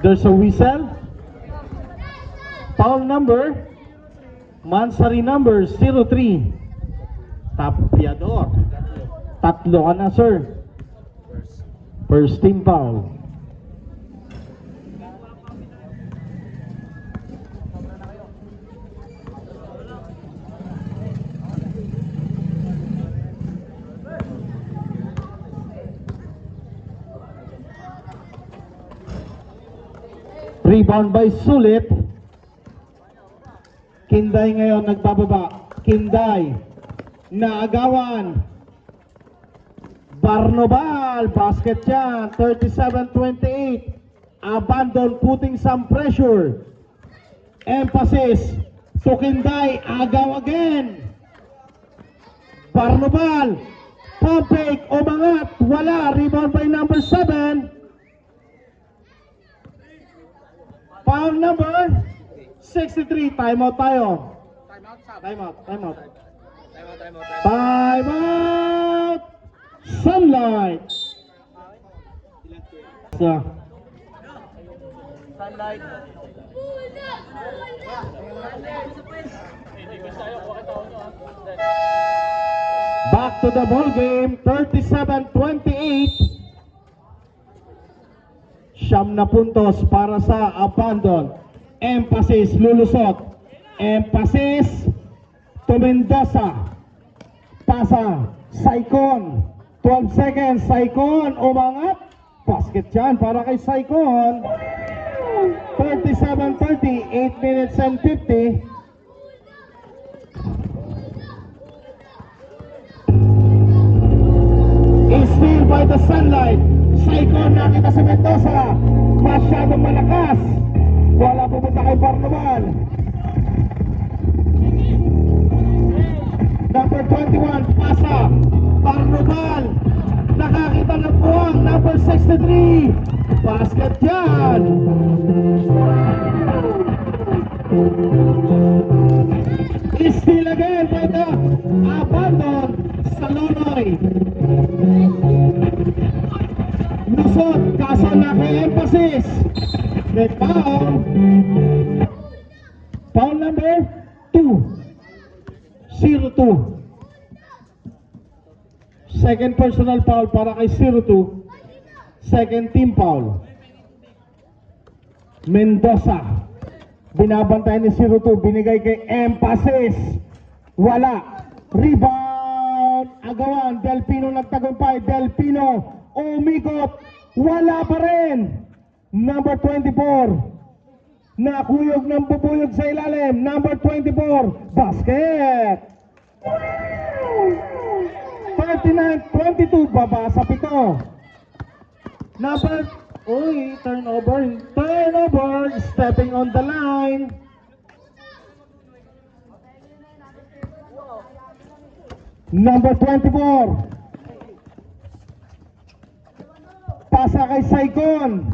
There's a whistle. Foul number, Mansari number 03. Tapiador. Tatlo ka na, sir. First team foul. Rebound by Sulit. Kinday ngayon nagbababa. Kinday naagawan. Barnobal, basket yan. 37-28. Abandon, putting some pressure. Emphasis to Kinday. Agaw again. Barnobal, pump fake, umangat, wala. Rebound by number 7. Foul number 63. Timeout tayo. Timeout. Timeout. Sunlight. Sunlight. Back to the ball game. 37-28. Siyam na puntos para sa Abandon. Emphasis, lulusot. Emphasis to Mendoza. Pasa, Saicon. 12 seconds, Saicon. Umangat. Basket yan para kay Saicon. 37-30, 8 minutes and 50. Steal by the Sunlight. Saicon, nakita si Mendoza. Masyadong malakas. Wala pupunta kay Barnobal. Number 21, pasa. Barnobal. Nakakita ng buwang. Number 63. Basket yan. Steal again by the Abandon. Salonoy. Lusot, kaso naka-emphasis. May foul. Foul number 2. 0-2. Second personal foul para kay 0-2. Second team foul. Mendoza. Binabantay ni 0-2. Binigay kay emphasis. Wala. Rebound. Agawan. Delpino nagtagumpay. Delpino. Umikot, wala pa rin. Number 24. Nakuyog ng bubuyog sa ilalim. Number 24. Basket. 39-22. Baba sa 7. Number, turnover. Turnover. Stepping on the line. Number 24. Pasa kay Saicon.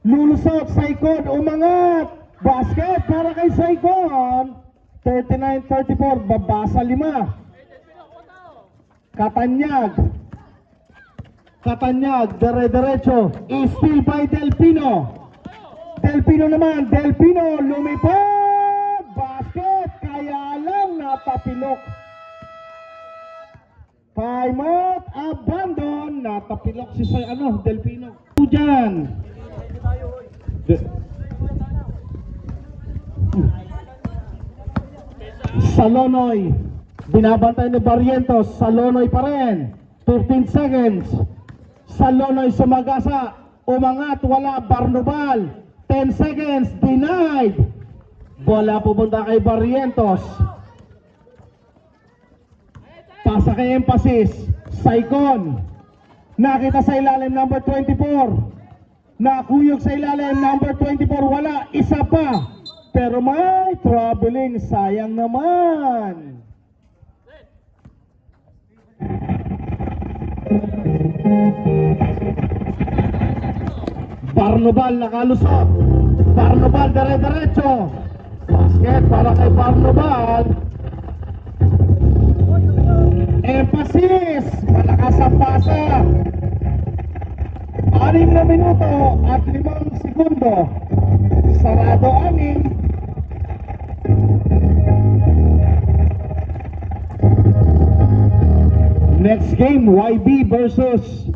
Lulusot, Saicon, umangat. Basket para kay Saicon. 39-34, baba sa 5. Katanyag. Dire-derecho. Steal by Delpino. Delpino naman. Delpino, lumipad. Basket, kaya lang natapilok. Timeout, Abandon. Natapilok si Delpino. Diyan. Salonoy. Binabantay ni Barrientos. Salonoy pa rin. 15 seconds. Salonoy sumagasa. Umangat, wala. Barnobal. 10 seconds. Denied. Bola pupunta kay Barrientos. Pasa kay emphasis. Saicon. Nakita sa ilalim number 24. Nakuyog sa ilalim number 24. Wala. Isa pa. Pero may traveling, sayang naman. Barnobal nakalusot. Barnobal dire-diretso. Basket para kay Barnobal. Emphasis. Malakas ang pasa. 6 na minuto at 5 segundo. Sarado 6. Next game, YB versus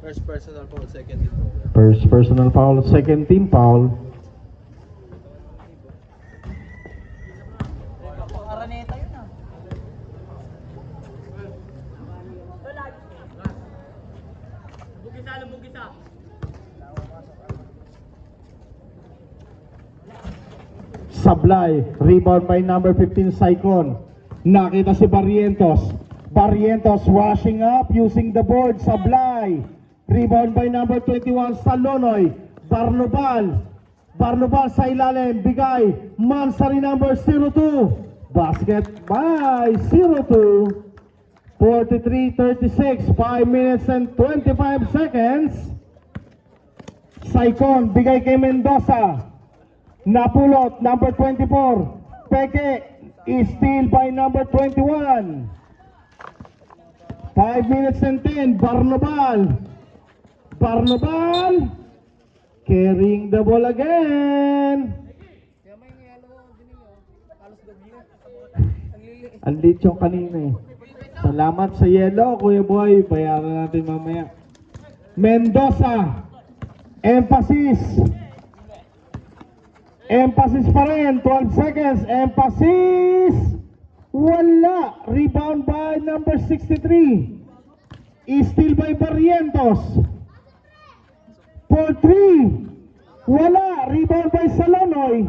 First personal foul, second team foul. first personal foul, second team foul. Araneta yun ah. Bugisa. Sablay, rebound by number 15, Saicon. Nakita si Barrientos. Barrientos rushing up using the board. Sablay. Rebound by number 21, Salonoy. Barnobal. Barnobal sa ilalim. Bigay. Mansari number 02. Basket by 02. 43-36. 5 minutes and 25 seconds. Saicon. Bigay kay Mendoza. Napulot, number 24. Peke is steal by number 21. 5 minutes and 10. Barnobal. Barnobal. Carrying the ball again. Ang lit yung kanina eh. Salamat sa yellow, Kuya Boy. Bayaran natin mamaya. Mendoza. Emphasis. Emphasis pa rin, 12 seconds, emphasis, wala, rebound by number 63, steal by Barrientos, for 3, wala, rebound by Salonoy,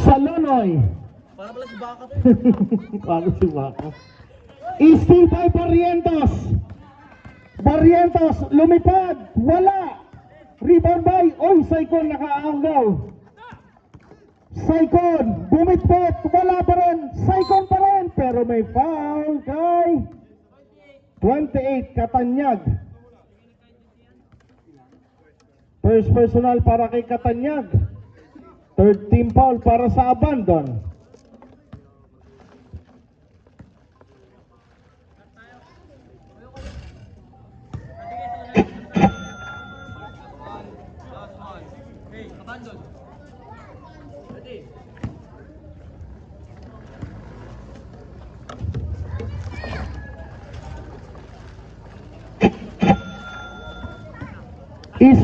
Salonoy, Para pala si Baka. paano si Baka? Steal by Barrientos. Barrientos, lumipad. Wala. Rebound by, Saicon nakaanggaw. Saicon, bumitbit. Wala pa rin. Saicon pa rin. Pero may foul kay 28, Katanyag. First personal para kay Katanyag. Third team foul para sa Abandon.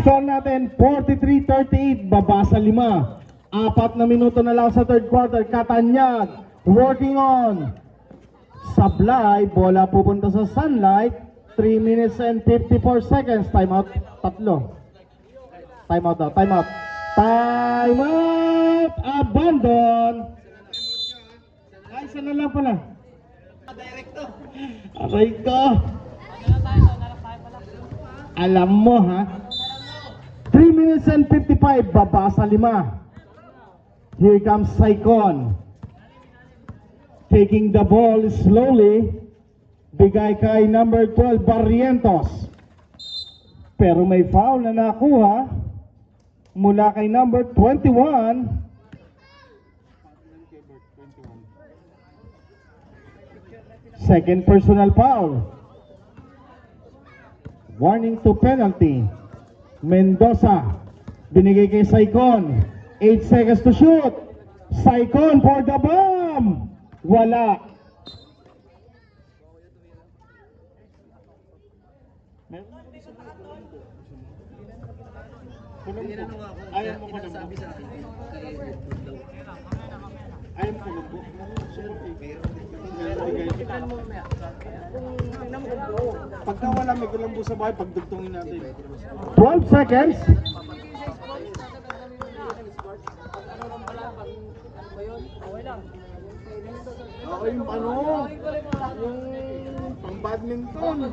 Score natin 43-38, baba sa 5. 4 na minuto na lang sa third quarter. Katanyag working on. Sablay, bola pupunta sa Sunlight. 3 minutes and 54 seconds. Time out, 3. Time out daw, time out. Time out! Abandon! Ay, isa na lang pala. Aray ko. Alam mo ha? 3 minutes and 55, baba sa 5. Here comes Saicon. Taking the ball slowly. Bigay kay number 12, Barrientos. Pero may foul na nakuha mula kay number 21. Second personal foul. Warning to penalty. Mendoza, binigay kay Saicon. 8 seconds to shoot. Saicon for the bomb. Wala. Ayaw mo ko Sabi sa akin. Ayaw mo ko Pagka wala may kulambo sa bahay, pagdugtungin natin. 12 seconds. Ako yung ano, yung pang badminton.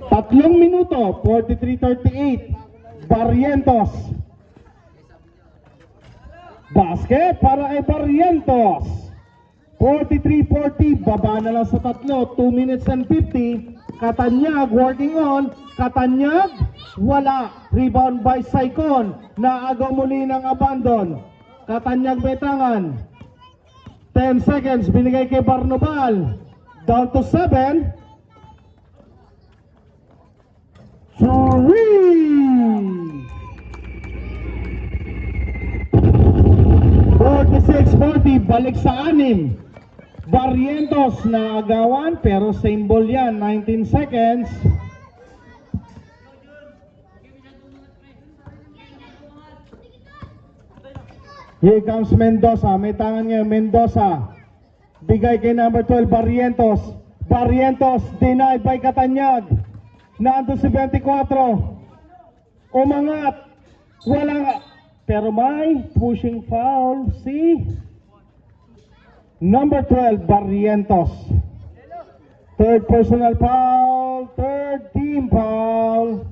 Tatlong minuto, 43-38. Barrientos. Basket para kay Barrientos. 43-40, baba na lang sa tatlo, 2 minutes and 50. Katanyag working on. Katanyag, wala. Rebound by Saicon. Naagaw muli ng abandon. Katanyag may tangan. 10 seconds, binigay kay Barnobal. Down to 7. 46-40, balik sa 6. Barrientos na agawan pero same ball yan, 19 seconds. Here comes Mendoza, may tangan ngayon, Mendoza. Bigay kay number 12, Barrientos. Barrientos denied by Katanyag. Nandun si 24. Umangat. Walang, pero may pushing foul si number 12, Barrientos. Third personal foul, third team foul.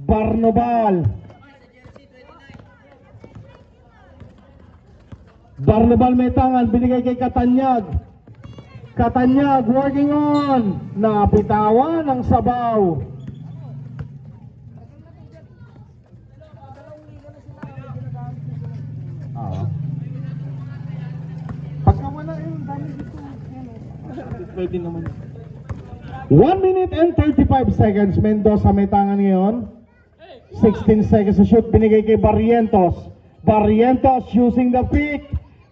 Barnobal. Barnobal may tangan, binigay kay Katanyag. Katanyag working on. Napitawan ng sabaw. Pagka wala yung dami dito, pwede naman. 1 minute and 35 seconds. Mendoza may tangan ngayon. 16 seconds to shoot, binigay kay Barrientos. Barrientos using the pick.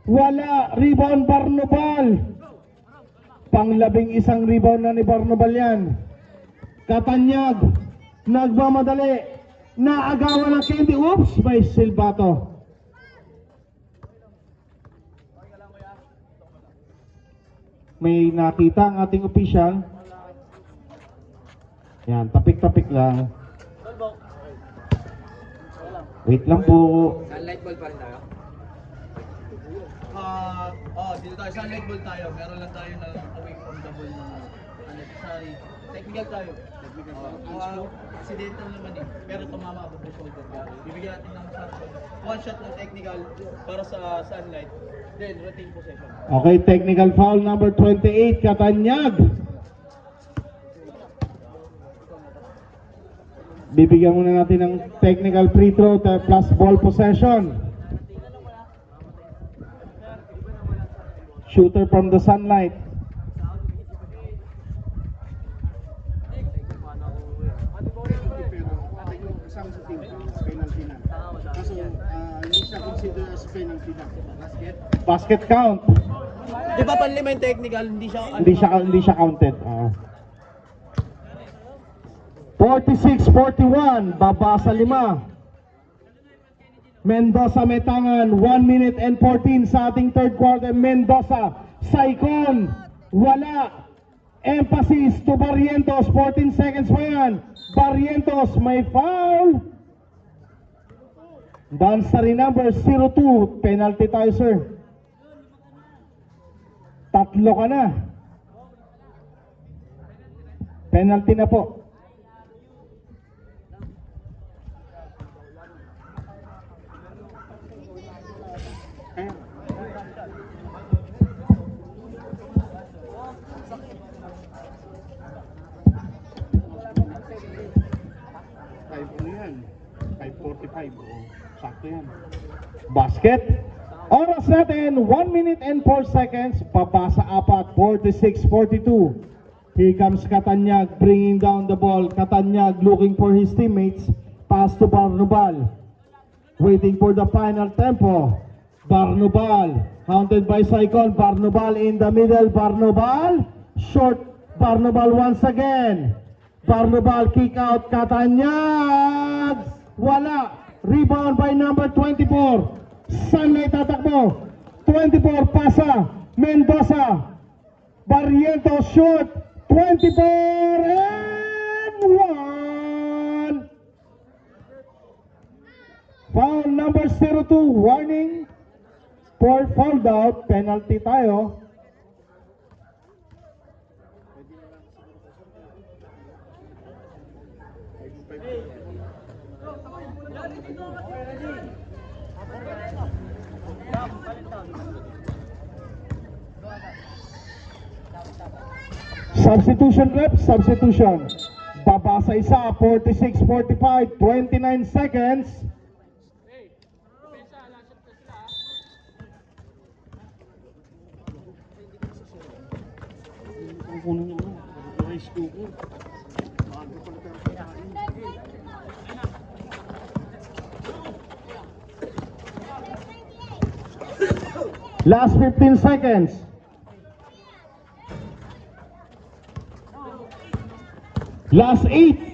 Wala. Rebound Barnobal. Pang-11 rebound na ni Barnobal yan. Katanyag. Nagmamadali. Naagawan ng Candy. Oops! May silbato. May nakita ang ating official. Yan. Tapik-tapik lang. Wait lang po. Sunlight ball pa rin tayo. Dito tayo, sunlight ball tayo. Meron lang tayo na away from the ball na unnecessary. Technical tayo. Accidental naman eh. Pero tumama ako sa shoulder. Bibigyan natin ng one shot ng technical para sa sunlight. Then, routine possession. Okay, technical foul number 28, Katanyag. Bibigyan muna natin ng technical free throw plus ball possession. Shooter from the sunlight. Basket count. Di ba panlima yung technical, hindi Hindi siya counted. 46-41, baba sa 5. Mendoza may tangan, 1 minute and 14 sa ating third quarter. Mendoza, Saicon, wala. Emphasis to Barrientos, 14 seconds pa yan. Barrientos may foul. Dancery number 02, penalty tayo sir. Tatlo ka na. Penalty na po. Basket. Oras natin, 1 minute and 4 seconds. Baba sa 4, 46-42. Here comes Katanyag bringing down the ball. Katanyag looking for his teammates. Pass to Barnobal. Waiting for the final tempo. Barnobal. Haunted by Saicon. Barnobal in the middle. Barnobal. Short. Barnobal once again. Barnobal kick out. Katanyag. Wala. Rebound by number 24. Sunlight tatakbo. 24, pasa. Mendoza. Barrientos short. 24 and 1. Foul number 02, warning for fouled out. Penalty tayo. Substitution rep, substitution. Baba sa isa, 46-45, 29 seconds. Last 15 seconds. Last 8.